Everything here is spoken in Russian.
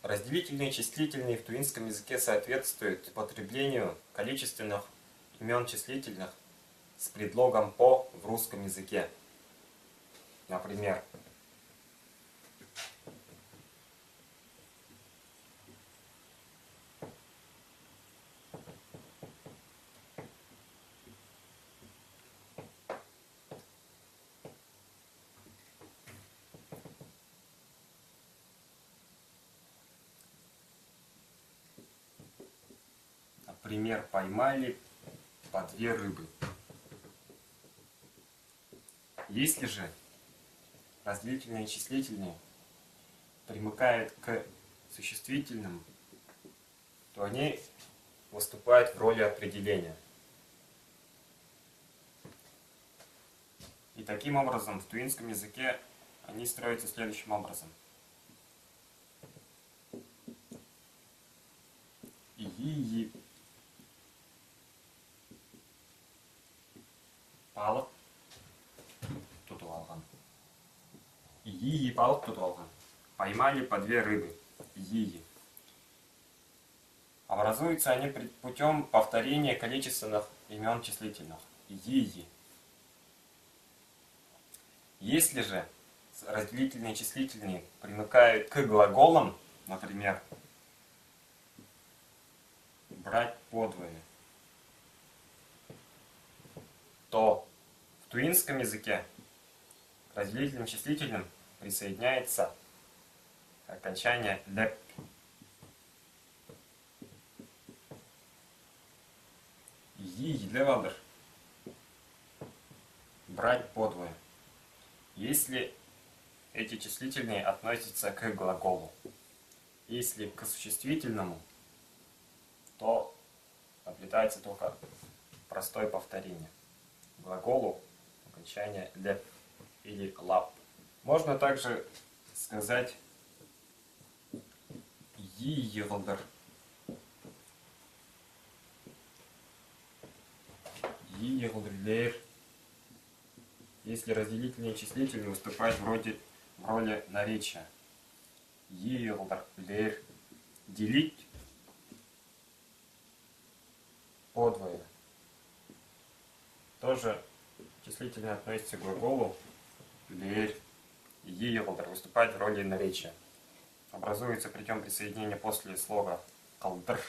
Разделительные и числительные в тувинском языке соответствуют употреблению количественных имен числительных с предлогом «по» в русском языке. Например, поймали по 2 рыбы. Если же разделительные и числительные примыкают к существительным, то они выступают в роли определения. И таким образом в тувинском языке они строятся следующим образом. Ии балық тұтып алған. Ии балық тұтып алған. Поймали по 2 рыбы. Ии. Образуются они путем повторения количественных имен числительных. Ии. Если же разделительные и числительные примыкают к глаголам, например, брать подвое, то в тувинском языке к разделительным и числительным присоединяется окончание «леп». Йийлевалдыр. Брать подвое. Если эти числительные относятся к глаголу. Если к существительному, то наблюдается только простое повторение. Глаголу окончание «леп» или «лап». Можно также сказать «йийлдыр». Йийлдыр. Если разделительные и числительные выступают в роли наречия. Йийлдыр. Делить подвое. Тоже числительное относится к глаголу лер. Йийлдыр выступает в роли наречия. Образуется путем присоединения после слова калдыр